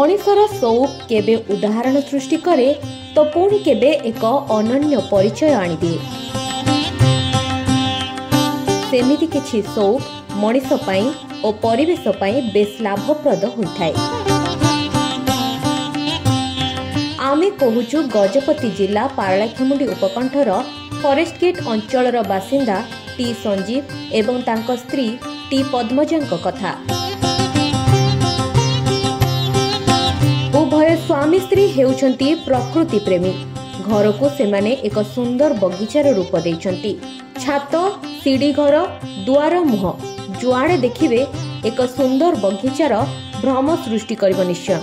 मनिषर शौक केबे उदाहरण सृष्टि करे तो पुणी केबे एक अनन्य परिचय आनिदिए। सेमिति किछि शौक मनिष पई और परिवेश पई बेस लाभप्रद होइथाय। आमे कहूचु गजपति जिला पारलाखेमुंडी उपकंठर फॉरेस्ट गेट अंचलर बासिंदा टी संजीव एवं तांको स्त्री टी पद्मजांक कथा। उभय स्वामी स्त्री हेउछंती प्रकृति प्रेमी। घर को सेमाने एक सुंदर बगीचार रूप देइछंती। छात सीढ़ी घर दुआर मुह जुआड़े देखिबे एक सुंदर बगीचार भ्रम सृष्टि करिब निश्चय।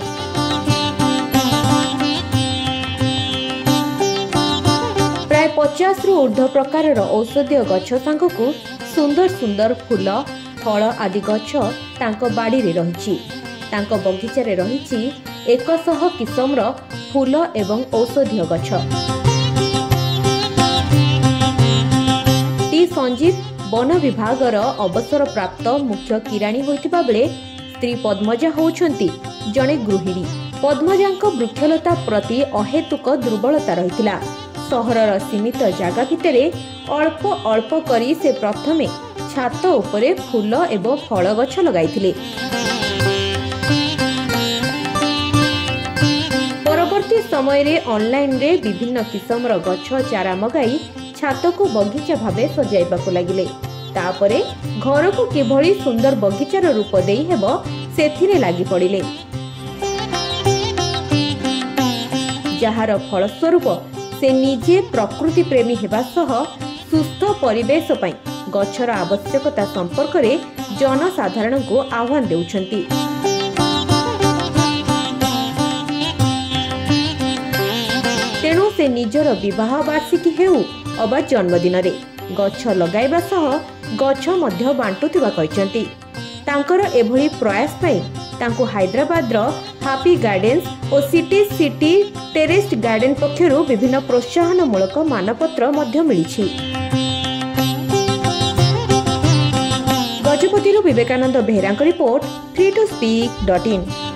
प्राय 50 रु ऊर्ध्व प्रकार औषधीय गछ सांगकु सुंदर सुंदर फूल फल आदि गछ तांको बाड़ी रे रहिछि। तांको बगीचा रे रहिछि 100 किसमर फूल एवं औषधीय गछ। टी संजीव वन विभागर अवसर प्राप्त मुख्य किराणी होइतिबा बेले स्त्री पद्मजा होउछंती जणे गृहिणी। पद्मजांक वृक्षलता प्रति अहेतुक दुर्बलता रहितिला। सहरर सीमित जागा भितरे अल्प अल्प करी से प्रथमे छात उपरे फूल एवं फल गछ लगाइथिले। परवर्ती समय रे ऑनलाइन रे विभिन्न किसमर गछ चारा मगाई छात को बगीचा भावे सजाइबाकु लागिले। तापरे घर को किभଳି सुंदर बगीचार रूप देई हेबो सेथिरे लागि पड़िले। जहार फलस्वरूप से निजे प्रकृति प्रेमी हेबा सह सुस्थ परिवेश पई गछर आवश्यकता संपर्क रे जनसाधारण को आह्वान देउछंती। तेणु से निजर विवाह वार्षिकी हेउ अबा जन्मदिन रे गछ लगाइबा सह गछ मध्य बांटुथिबा कहचंती। तांकर एभଳି प्रयास पई तांको हैदराबाद रो हैप्पी गार्डन्स और सिटी टेरेस्ट गार्डन पक्षरु विभिन्न प्रोत्साहनमूलक मानपत्र मध्य मिलिछि। Gajapati Vivekananda Behera report free2speak.in।